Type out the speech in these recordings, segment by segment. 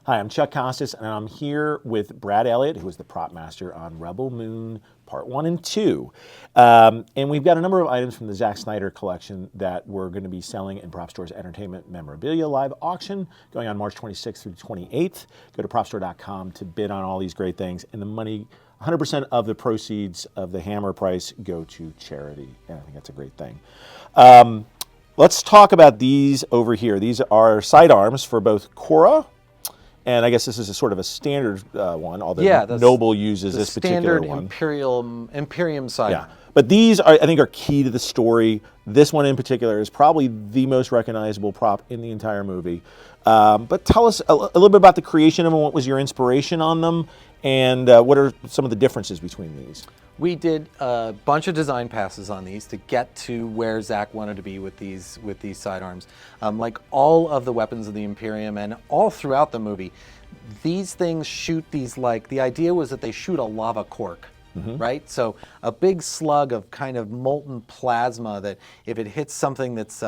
Hi, I'm Chuck Costas, and I'm here with Brad Elliot, who is the prop master on Rebel Moon Part 1 and 2. And we've got a number of items from the Zack Snyder collection that we're going to be selling in Prop Store's Entertainment Memorabilia Live auction going on March 26th through 28th. Go to propstore.com to bid on all these great things, and the money, 100% of the proceeds of the hammer price go to charity, and I think that's a great thing. Let's talk about these over here. These are sidearms for both Cora, and I guess this is a sort of a standard one, although Noble uses this particular one. Standard Imperium sidearm. Yeah, but these I think are key to the story. This one in particular is probably the most recognizable prop in the entire movie. But tell us a little bit about the creation of them. What was your inspiration on them, and what are some of the differences between these? We did a bunch of design passes on these to get to where Zack wanted to be with these sidearms. Like all of the weapons of the Imperium and all throughout the movie, these things shoot these, the idea was that they shoot a lava cork, right? So a big slug of kind of molten plasma that if it hits something that's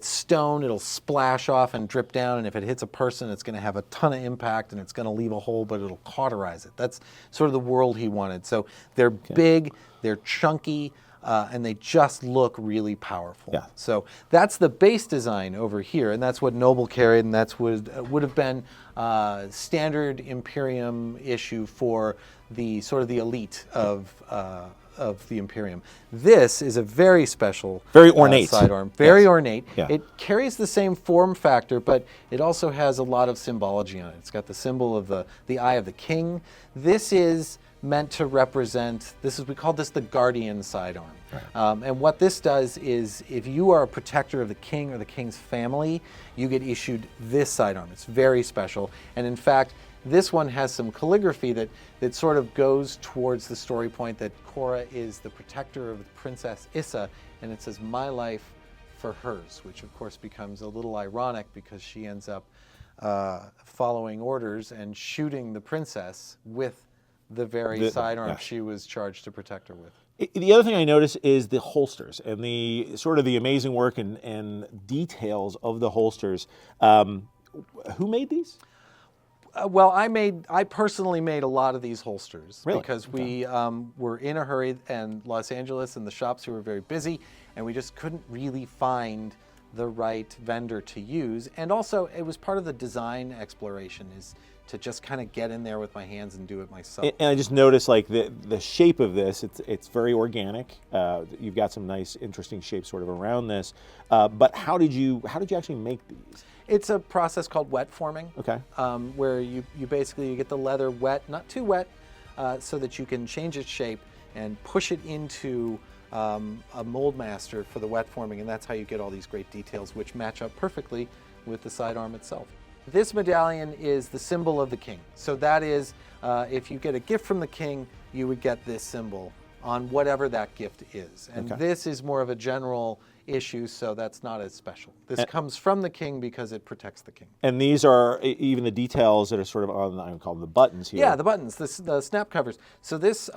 stone, it'll splash off and drip down, and if it hits a person, it's going to have a ton of impact, and it's going to leave a hole, but it'll cauterize it. That's sort of the world he wanted. So they're big, they're chunky, and they just look really powerful. Yeah. So that's the base design over here, and that's what Noble carried, and that's what would have been standard Imperium issue for the sort of the elite of the Imperium. This is a very special, very ornate sidearm. Very ornate. Yeah. It carries the same form factor, but it also has a lot of symbology on it. It's got the symbol of the Eye of the King. This is meant to represent, we call this the Guardian sidearm. Right. And what this does is, if you are a protector of the king or the king's family, you get issued this sidearm. It's very special, and in fact, this one has some calligraphy that sort of goes towards the story point that Cora is the protector of Princess Issa, and it says, "My life for hers," which of course becomes a little ironic because she ends up following orders and shooting the princess with the very sidearm she was charged to protect her with. The other thing I noticed is the holsters and the sort of the amazing work and details of the holsters. Who made these? Well, I personally made a lot of these holsters. Really? Because we were in a hurry, and Los Angeles and the shops were very busy, and we just couldn't really find the right vendor to use. And also, it was part of the design exploration, is to just kind of get in there with my hands and do it myself. And I just noticed, like, the shape of this, it's very organic. You've got some nice, interesting shapes sort of around this. But how did you actually make these? It's a process called wet forming. Okay. Where you basically get the leather wet, not too wet, so that you can change its shape and push it into a mold master for the wet forming, and that's how you get all these great details which match up perfectly with the sidearm itself. This medallion is the symbol of the king. So that is, if you get a gift from the king, you would get this symbol on whatever that gift is. And this is more of a general issue, so that's not as special. This comes from the king because it protects the king. And these are even the details that are sort of on, I would call them the buttons here. Yeah, the buttons, the snap covers. So this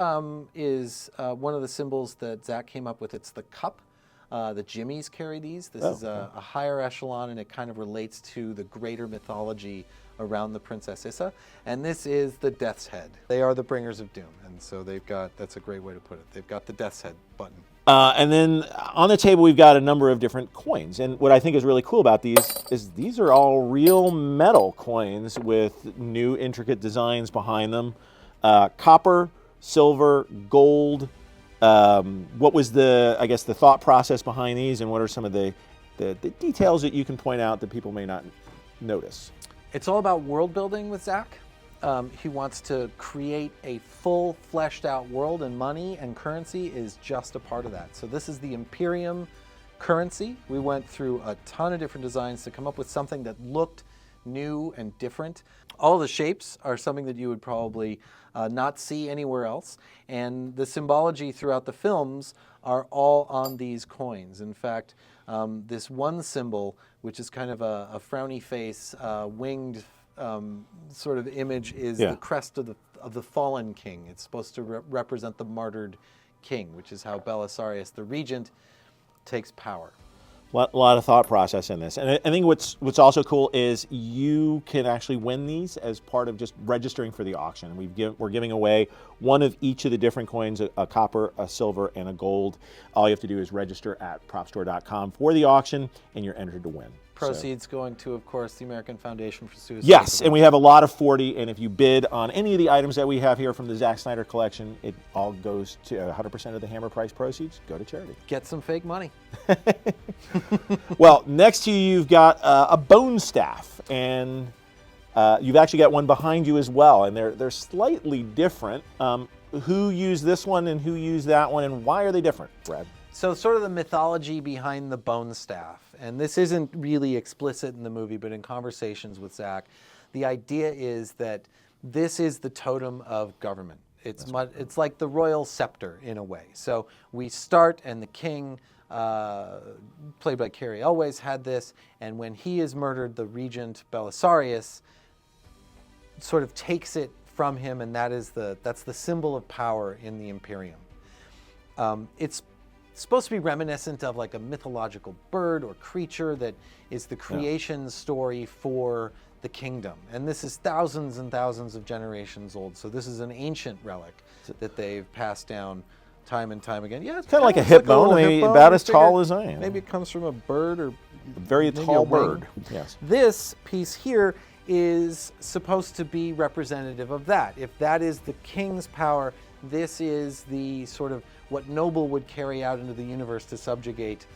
is one of the symbols that Zack came up with. It's the cup. The Jimmies carry these. This is a higher echelon, and it kind of relates to the greater mythology around the Princess Issa. And this is the Death's Head. They are the bringers of doom, and so they've got, that's a great way to put it, they've got the Death's Head button. And then on the table, we've got a number of different coins. And what I think is really cool about these is these are all real metal coins with new intricate designs behind them. Copper, silver, gold. What was the thought process behind these, and what are some of the details that you can point out that people may not notice? It's all about world building with Zack. He wants to create a full, fleshed out world, and money and currency is just a part of that. So this is the Imperium currency. We went through a ton of different designs to come up with something that looked new and different. All the shapes are something that you would probably not see anywhere else, and the symbology throughout the films are all on these coins. In fact, this one symbol, which is kind of a frowny face, winged sort of image, is the crest of the fallen king. It's supposed to represent the martyred king, which is how Belisarius, the regent, takes power. Lot of thought process in this, and I think what's also cool is you can actually win these as part of just registering for the auction. We're giving away one of each of the different coins: a copper, a silver, and a gold. All you have to do is register at propstore.com for the auction, and you're entered to win. Proceeds going to, of course, the American Foundation for Suicide. Yes, and we have a lot of 40, and if you bid on any of the items that we have here from the Zack Snyder collection, it all goes to 100% of the Hammer Price proceeds go to charity. Get some fake money. Well, next to you, you've got a bone staff, and you've actually got one behind you as well, and they're slightly different. Who used this one and who used that one, and why are they different, Brad? So sort of the mythology behind the bone staff, and this isn't really explicit in the movie, but in conversations with Zack, the idea is that this is the totem of government. It's like the royal scepter in a way. So we start, and the king, played by Cary Elwes, had this, and when he is murdered, the regent Belisarius sort of takes it from him, and that's the symbol of power in the Imperium. It's supposed to be reminiscent of like a mythological bird or creature that is the creation story for the kingdom. And this is thousands and thousands of generations old. So this is an ancient relic that they've passed down time and time again. Yeah, it's kind of like a hip bone, maybe about as tall as I am. Maybe it comes from a bird or a very tall bird. Yes. This piece here is supposed to be representative of that. If that is the king's power, this is the sort of what Noble would carry out into the universe to subjugate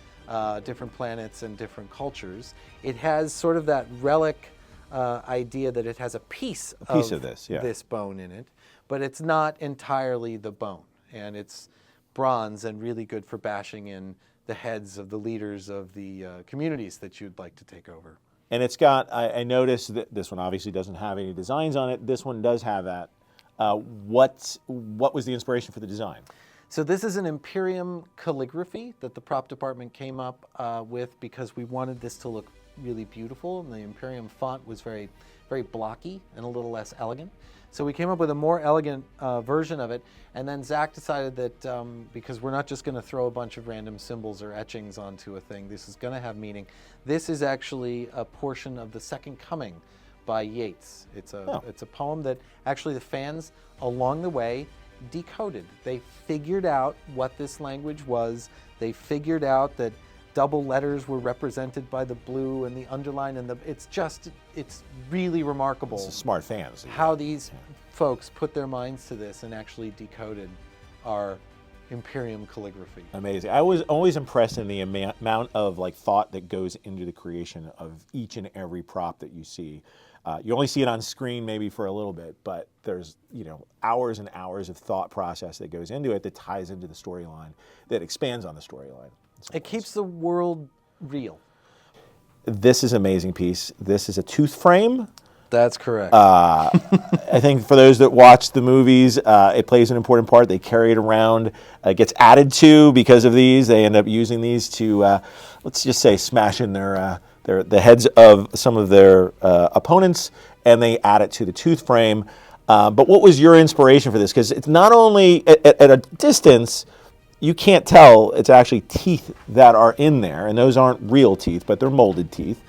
different planets and different cultures. It has sort of that relic idea that it has a piece of this bone in it, but it's not entirely the bone. And it's bronze and really good for bashing in the heads of the leaders of the communities that you'd like to take over. And it's got, I noticed that this one obviously doesn't have any designs on it. This one does have that. What was the inspiration for the design? So this is an Imperium calligraphy that the prop department came up with because we wanted this to look really beautiful, and the Imperium font was very, very blocky and a little less elegant. So we came up with a more elegant version of it, and then Zack decided that because we're not just going to throw a bunch of random symbols or etchings onto a thing, this is going to have meaning. This is actually a portion of The Second Coming by Yeats. It's a poem that actually the fans along the way decoded. They figured out what this language was. They figured out that double letters were represented by the blue and the underline, and it's really remarkable. It's smart fans. How these folks put their minds to this and actually decoded our Imperium calligraphy. Amazing. I was always impressed in the amount of thought that goes into the creation of each and every prop that you see. You only see it on screen maybe for a little bit, but there's hours and hours of thought process that goes into it that ties into the storyline, that expands on the storyline. It keeps the world real. This is an amazing piece. This is a tooth frame. That's correct. I think for those that watch the movies, it plays an important part. They carry it around. It gets added to because of these. They end up using these to, let's just say, smash in the heads of some of their opponents, and they add it to the tooth frame. But what was your inspiration for this? Because it's not only at a distance, you can't tell it's actually teeth that are in there, and those aren't real teeth, but they're molded teeth.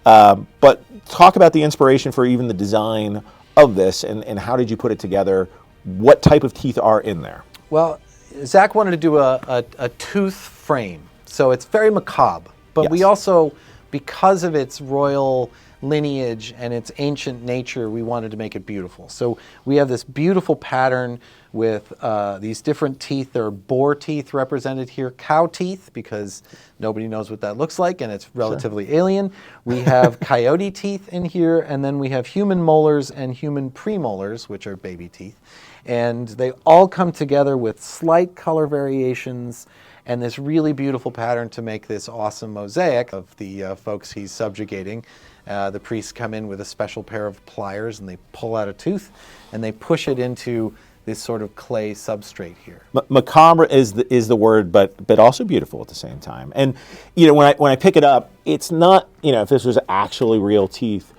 But talk about the inspiration for even the design of this, and how did you put it together? What type of teeth are in there? Well, Zack wanted to do a tooth frame, so it's very macabre. But we also, because of its royal lineage and its ancient nature, we wanted to make it beautiful. So we have this beautiful pattern with these different teeth. There are boar teeth represented here, cow teeth, because nobody knows what that looks like and it's relatively alien. We have coyote teeth in here, and then we have human molars and human premolars, which are baby teeth. And they all come together with slight color variations and this really beautiful pattern to make this awesome mosaic of the folks he's subjugating. The priests come in with a special pair of pliers, and they pull out a tooth, and they push it into this sort of clay substrate here. Macabre is the word, but also beautiful at the same time. And when I pick it up, it's not, if this was actually real teeth,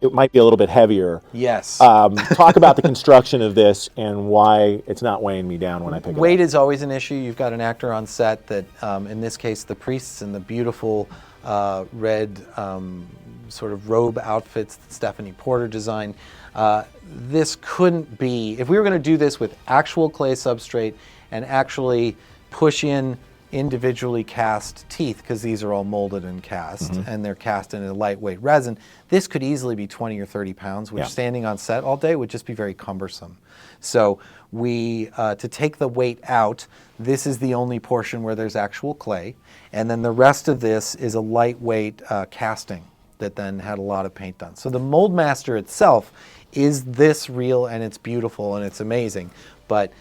it might be a little bit heavier. Yes. Talk about the construction of this and why it's not weighing me down when I pick it up. Weight is always an issue. You've got an actor on set that, in this case, the priests in the beautiful red sort of robe outfits that Stephanie Porter designed. This couldn't be, if we were going to do this with actual clay substrate and actually push in individually cast teeth, because these are all molded and cast, and they're cast in a lightweight resin, this could easily be 20 or 30 pounds, which standing on set all day would just be very cumbersome. So we, to take the weight out, this is the only portion where there's actual clay, and then the rest of this is a lightweight casting that then had a lot of paint done. So the mold master itself is this real, and it's beautiful and it's amazing, but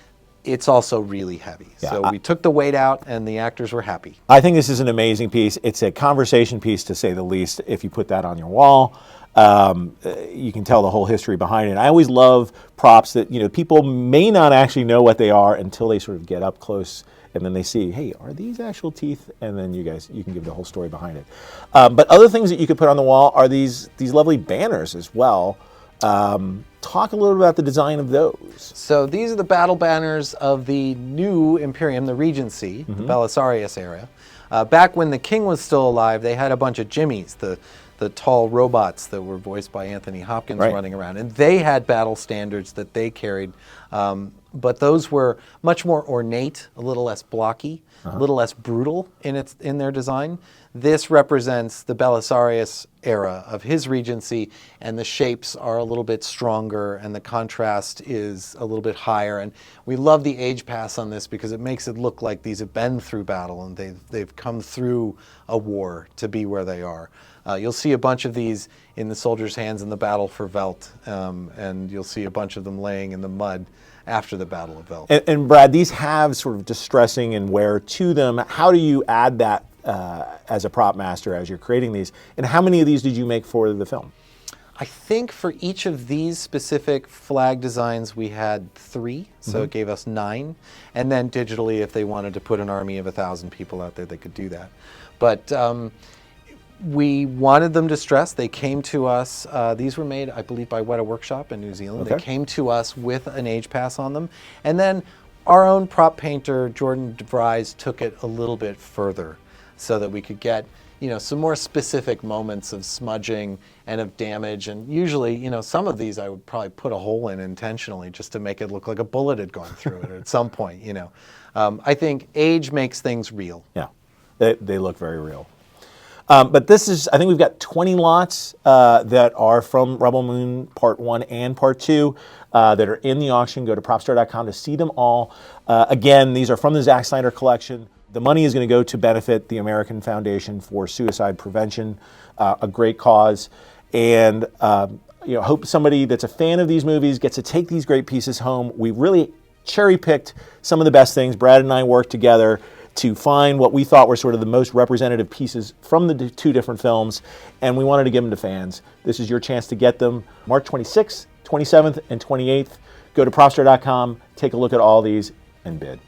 it's also really heavy. Yeah, so we took the weight out and the actors were happy. I think this is an amazing piece. It's a conversation piece, to say the least. If you put that on your wall, you can tell the whole history behind it. I always love props that, you know, people may not actually know what they are until they sort of get up close and then they see, hey, are these actual teeth? And then you can give the whole story behind it. But other things that you could put on the wall are these lovely banners as well. Talk a little bit about the design of those. So these are the battle banners of the new Imperium, the Regency, the Belisarius era. Back when the king was still alive, they had a bunch of Jimmies, the tall robots that were voiced by Anthony Hopkins running around. And they had battle standards that they carried. But those were much more ornate, a little less blocky, a little less brutal in their design. This represents the Belisarius era of his regency, and the shapes are a little bit stronger and the contrast is a little bit higher. And we love the age pass on this because it makes it look like these have been through battle and they've come through a war to be where they are. You'll see a bunch of these in the soldiers' hands in the battle for Velt, and you'll see a bunch of them laying in the mud after the Battle of Velt. And Brad, these have sort of distressing and wear to them. How do you add that as a prop master as you're creating these? And how many of these did you make for the film? I think for each of these specific flag designs, we had 3, so it gave us 9. And then digitally, if they wanted to put an army of 1,000 people out there, they could do that. But we wanted them distressed. They came to us. These were made, I believe, by Weta Workshop in New Zealand. Okay. They came to us with an age pass on them. And then our own prop painter, Jordan DeVries, took it a little bit further so that we could get, you know, some more specific moments of smudging and of damage. And usually, you know, some of these I would probably put a hole in intentionally just to make it look like a bullet had gone through it at some point, you know. I think age makes things real. Yeah, they look very real. But this is, I think we've got 20 lots that are from Rebel Moon Part 1 and Part 2 that are in the auction. Go to propstar.com to see them all. Again, these are from the Zack Snyder collection. The money is going to go to benefit the American Foundation for Suicide Prevention, a great cause. And you know, hope somebody that's a fan of these movies gets to take these great pieces home. We really cherry-picked some of the best things. Brad and I worked together to find what we thought were sort of the most representative pieces from the 2 different films, and we wanted to give them to fans. This is your chance to get them March 26th, 27th, and 28th. Go to propstar.com, take a look at all these, and bid.